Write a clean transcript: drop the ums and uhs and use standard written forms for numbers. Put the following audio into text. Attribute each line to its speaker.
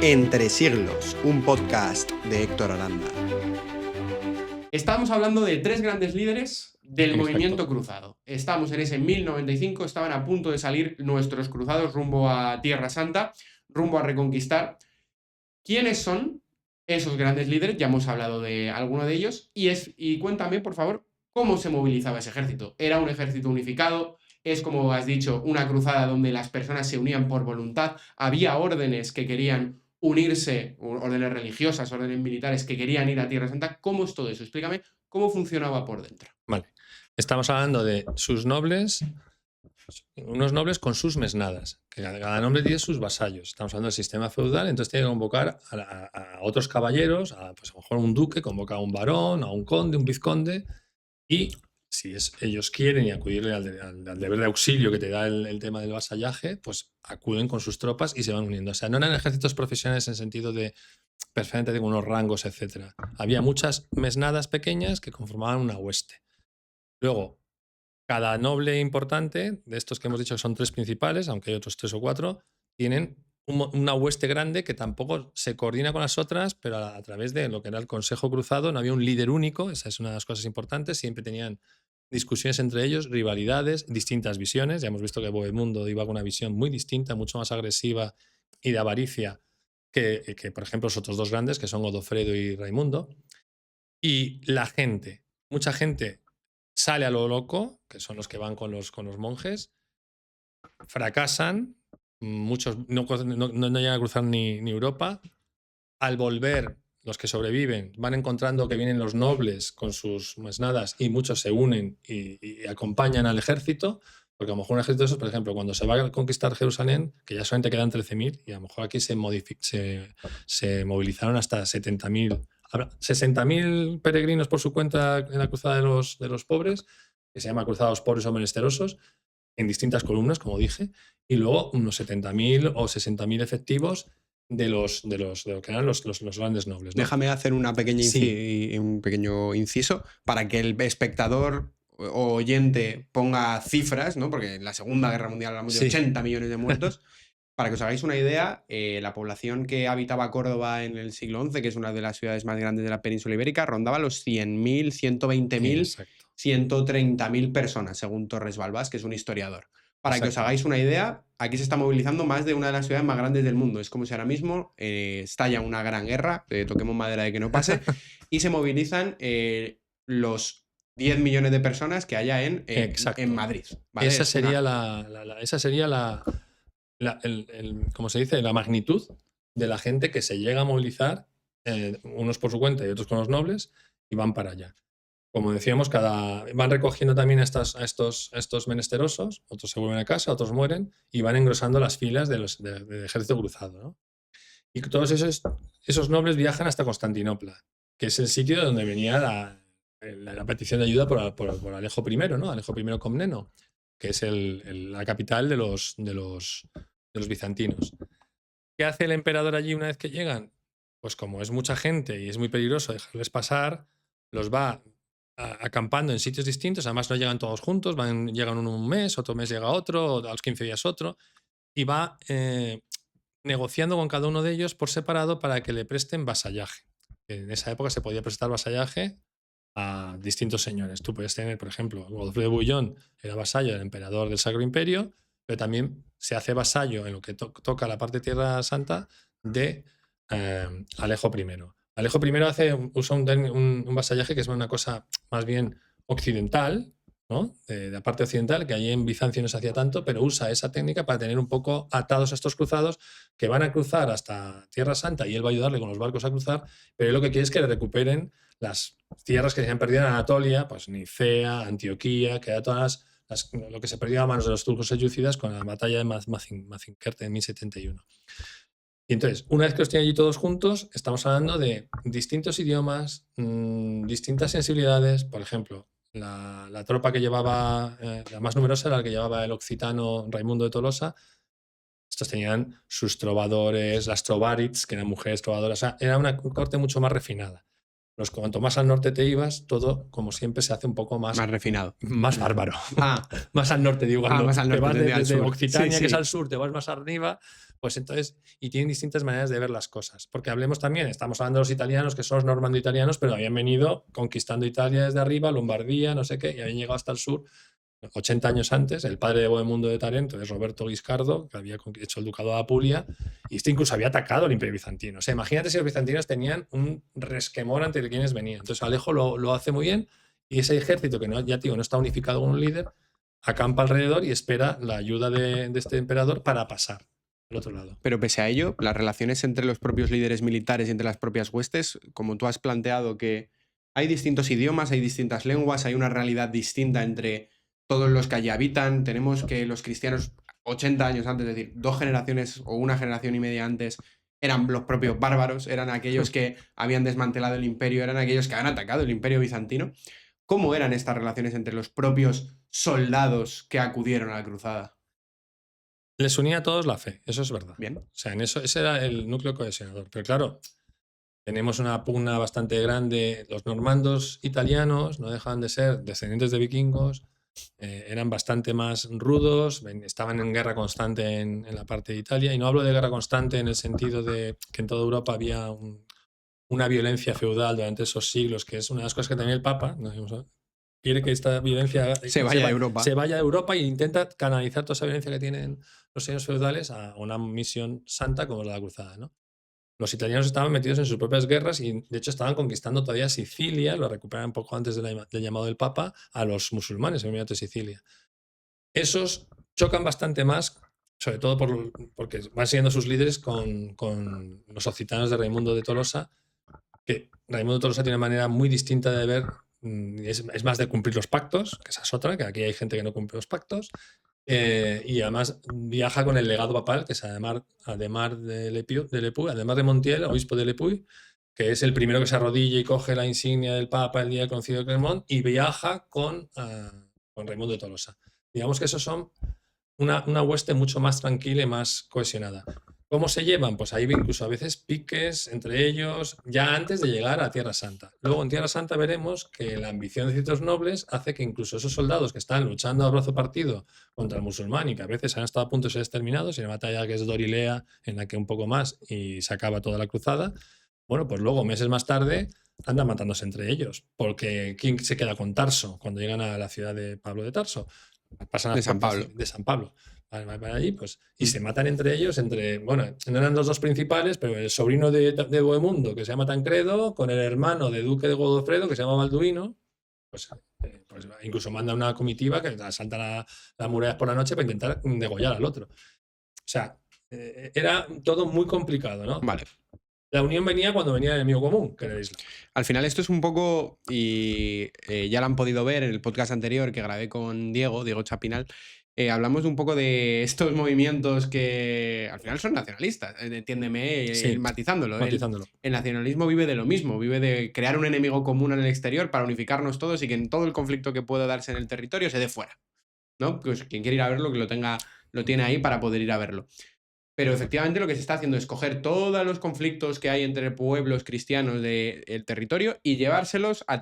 Speaker 1: Entre siglos, un podcast de Héctor Aranda.
Speaker 2: Estábamos hablando de tres grandes líderes del
Speaker 3: Exacto.
Speaker 2: movimiento cruzado. Estamos en ese 1095, estaban a punto de salir nuestros cruzados rumbo a Tierra Santa, rumbo a reconquistar. ¿Quiénes son esos grandes líderes? Ya hemos hablado de alguno de ellos. Y cuéntame, por favor, cómo se movilizaba ese ejército. ¿Era un ejército unificado? ¿Es, como has dicho, una cruzada donde las personas se unían por voluntad? ¿Había órdenes que querían unirse, órdenes religiosas, órdenes militares que querían ir a Tierra Santa? ¿Cómo es todo eso? Explícame cómo funcionaba por dentro.
Speaker 3: Vale. Estamos hablando de sus nobles, unos nobles con sus mesnadas, que cada noble tiene sus vasallos. Estamos hablando del sistema feudal, entonces tiene que convocar a otros caballeros, pues a lo mejor un duque, convoca a un barón, a un conde, un vizconde, y si ellos quieren y acudirle al deber de auxilio que te da el tema del vasallaje, pues acuden con sus tropas y se van uniendo. O sea, no eran ejércitos profesionales en sentido de perfectamente de unos rangos, etc. Había muchas mesnadas pequeñas que conformaban una hueste. Luego, cada noble importante, de estos que hemos dicho que son tres principales, aunque hay otros 3 o 4, tienen una hueste grande que tampoco se coordina con las otras, pero a través de lo que era el Consejo Cruzado no había un líder único, esa es una de las cosas importantes, siempre tenían discusiones entre ellos, rivalidades, distintas visiones. Ya hemos visto que Bohemundo iba con una visión muy distinta, mucho más agresiva y de avaricia que por ejemplo, los otros dos grandes, que son Godofredo y Raimundo. Y la gente, mucha gente sale a lo loco, que son los que van con los monjes, fracasan, muchos no llegan a cruzar ni Europa. Al volver, los que sobreviven van encontrando que vienen los nobles con sus mesnadas y muchos se unen y acompañan al ejército, porque a lo mejor un ejército de esos, por ejemplo, cuando se va a conquistar Jerusalén, que ya solamente quedan 13.000, y a lo mejor aquí se movilizaron hasta 70.000. 60.000 peregrinos por su cuenta en la cruzada de los pobres, que se llama Cruzada de los Pobres o Menesterosos, en distintas columnas, como dije, y luego unos 70.000 o 60.000 efectivos de lo que eran los grandes nobles, ¿no?
Speaker 1: Déjame hacer un pequeño inciso para que el espectador o oyente ponga cifras, ¿no? Porque en la Segunda Guerra Mundial hablamos de 80 millones de muertos. Para que os hagáis una idea, la población que habitaba Córdoba en el siglo XI, que es una de las ciudades más grandes de la península ibérica, rondaba los 100.000, 120.000, 130.000 personas, según Torres Balbás, que es un historiador. Para que os hagáis una idea, aquí se está movilizando más de una de las ciudades más grandes del mundo. Es como si ahora mismo estalla una gran guerra, toquemos madera de que no pase, y se movilizan los 10 millones de personas que haya en Madrid. ¿Vale?
Speaker 3: Esa sería ¿cómo se dice? La magnitud de la gente que se llega a movilizar, unos por su cuenta y otros con los nobles, y van para allá. Como decíamos, van recogiendo también a estos menesterosos, otros se vuelven a casa, otros mueren, y van engrosando las filas del ejército cruzado, ¿no? Y todos esos nobles viajan hasta Constantinopla, que es el sitio donde venía la petición de ayuda por Alejo I, ¿no? Alejo I Comneno, que es la capital de los bizantinos. ¿Qué hace el emperador allí una vez que llegan? Pues como es mucha gente y es muy peligroso dejarles pasar, los va acampando en sitios distintos. Además no llegan todos juntos, llegan uno un mes, otro mes llega otro, a los 15 días otro, y va negociando con cada uno de ellos por separado para que le presten vasallaje. En esa época se podía prestar vasallaje a distintos señores. Tú puedes tener, por ejemplo, Godofredo de Bouillon era vasallo del emperador del Sacro Imperio, pero también se hace vasallo en lo que toca la parte de Tierra Santa de Alejo I. Alejo I usa un vasallaje que es una cosa más bien occidental, ¿no? De la parte occidental, que allí en Bizancio no se hacía tanto, pero usa esa técnica para tener un poco atados a estos cruzados que van a cruzar hasta Tierra Santa y él va a ayudarle con los barcos a cruzar, pero él lo que quiere es que le recuperen las tierras que se han perdido en Anatolia, pues Nicea, Antioquía, que era todas lo que se perdió a manos de los turcos selyúcidas con la batalla de Mazinkert en 1071. Y entonces, una vez que los tienen allí todos juntos, estamos hablando de distintos idiomas, distintas sensibilidades. Por ejemplo, la tropa que llevaba, la más numerosa era la que llevaba el occitano Raimundo de Tolosa. Estos tenían sus trovadores, las trovarits, que eran mujeres trovadoras. O sea, era una corte mucho más refinada. Cuanto más al norte te ibas, todo, como siempre, se hace un poco más
Speaker 1: refinado.
Speaker 3: Más bárbaro. Más al norte, digo.
Speaker 1: Más al norte,
Speaker 3: te vas desde
Speaker 1: al sur.
Speaker 3: Occitania,
Speaker 1: sí.
Speaker 3: que es al sur, te vas más arriba, Pues entonces, y tienen distintas maneras de ver las cosas. Porque hablemos también, estamos hablando de los italianos, que son los normando-italianos, pero habían venido conquistando Italia desde arriba, Lombardía, no sé qué, y habían llegado hasta el sur 80 años antes. El padre de Bohemundo de Tarento es Roberto Guiscardo, que había hecho el ducado de Apulia, y este incluso había atacado al Imperio Bizantino. O sea, imagínate si los bizantinos tenían un resquemor ante quienes venían. Entonces Alejo lo hace muy bien, y ese ejército, que no, ya digo, no está unificado con un líder, acampa alrededor y espera la ayuda de este emperador para pasar al otro lado.
Speaker 1: Pero pese a ello, las relaciones entre los propios líderes militares y entre las propias huestes, como tú has planteado que hay distintos idiomas, hay distintas lenguas, hay una realidad distinta entre todos los que allí habitan, tenemos que los cristianos 80 años antes, es decir, 2 generaciones o una generación y media antes, eran los propios bárbaros, eran aquellos que habían desmantelado el imperio, eran aquellos que habían atacado el imperio bizantino. ¿Cómo eran estas relaciones entre los propios soldados que acudieron a la cruzada?
Speaker 3: Les unía a todos la fe, eso es verdad.
Speaker 1: Bien.
Speaker 3: O sea, en eso, ese era el núcleo cohesionador. Pero claro, tenemos una pugna bastante grande. Los normandos italianos no dejaban de ser descendientes de vikingos, eran bastante más rudos, estaban en guerra constante en la parte de Italia. Y no hablo de guerra constante en el sentido de que en toda Europa había una violencia feudal durante esos siglos, que es una de las cosas que tenía el Papa. Quiere que esta violencia
Speaker 1: se vaya a Europa.
Speaker 3: Se vaya a Europa e intenta canalizar toda esa violencia que tienen los señores feudales a una misión santa como es la cruzada, ¿no? Los italianos estaban metidos en sus propias guerras y de hecho estaban conquistando todavía Sicilia, lo recuperan poco antes del llamado del Papa, a los musulmanes en el de Sicilia. Esos chocan bastante más, sobre todo porque van siguiendo sus líderes con los occitanos de Raimundo de Tolosa, que Raimundo de Tolosa tiene una manera muy distinta de ver. Es más de cumplir los pactos, que esa es otra, que aquí hay gente que no cumple los pactos, y además viaja con el legado papal, que es además de Lepuy, además de Montiel, obispo de Lepuy, que es el primero que se arrodilla y coge la insignia del Papa el día del Concilio de Clermont, y viaja con Raimundo de Tolosa. Digamos que esos son una hueste mucho más tranquila y más cohesionada. ¿Cómo se llevan? Pues ahí incluso a veces piques entre ellos, ya antes de llegar a Tierra Santa. Luego en Tierra Santa veremos que la ambición de ciertos nobles hace que incluso esos soldados que están luchando a brazo partido contra el musulmán y que a veces han estado a punto de ser exterminados, en la batalla que es Dorilea, en la que un poco más y se acaba toda la cruzada, bueno, pues luego meses más tarde andan matándose entre ellos, porque ¿quién se queda con Tarso cuando llegan a la ciudad de Pablo de Tarso? Pasan
Speaker 1: de San Pablo.
Speaker 3: De San Pablo. Van allí, pues, y se matan entre ellos, bueno, no eran los dos principales, pero el sobrino de Bohemundo, que se llama Tancredo, con el hermano de Duque de Godofredo, que se llama Balduino, pues incluso manda una comitiva que asalta las murallas por la noche para intentar degollar al otro. O sea, era todo muy complicado, ¿no?
Speaker 1: Vale.
Speaker 3: La unión venía cuando venía el enemigo común, que era el Islam.
Speaker 1: Al final esto es un poco, y ya lo han podido ver en el podcast anterior que grabé con Diego Chapinal, hablamos un poco de estos movimientos que al final son nacionalistas, entiéndeme,
Speaker 3: Sí,
Speaker 1: matizándolo.
Speaker 3: matizándolo.
Speaker 1: El nacionalismo vive de lo mismo, vive de crear un enemigo común en el exterior para unificarnos todos y que en todo el conflicto que pueda darse en el territorio se dé fuera, ¿no? Pues quien quiere ir a verlo, que lo tiene ahí para poder ir a verlo. Pero efectivamente lo que se está haciendo es coger todos los conflictos que hay entre pueblos cristianos del territorio y llevárselos a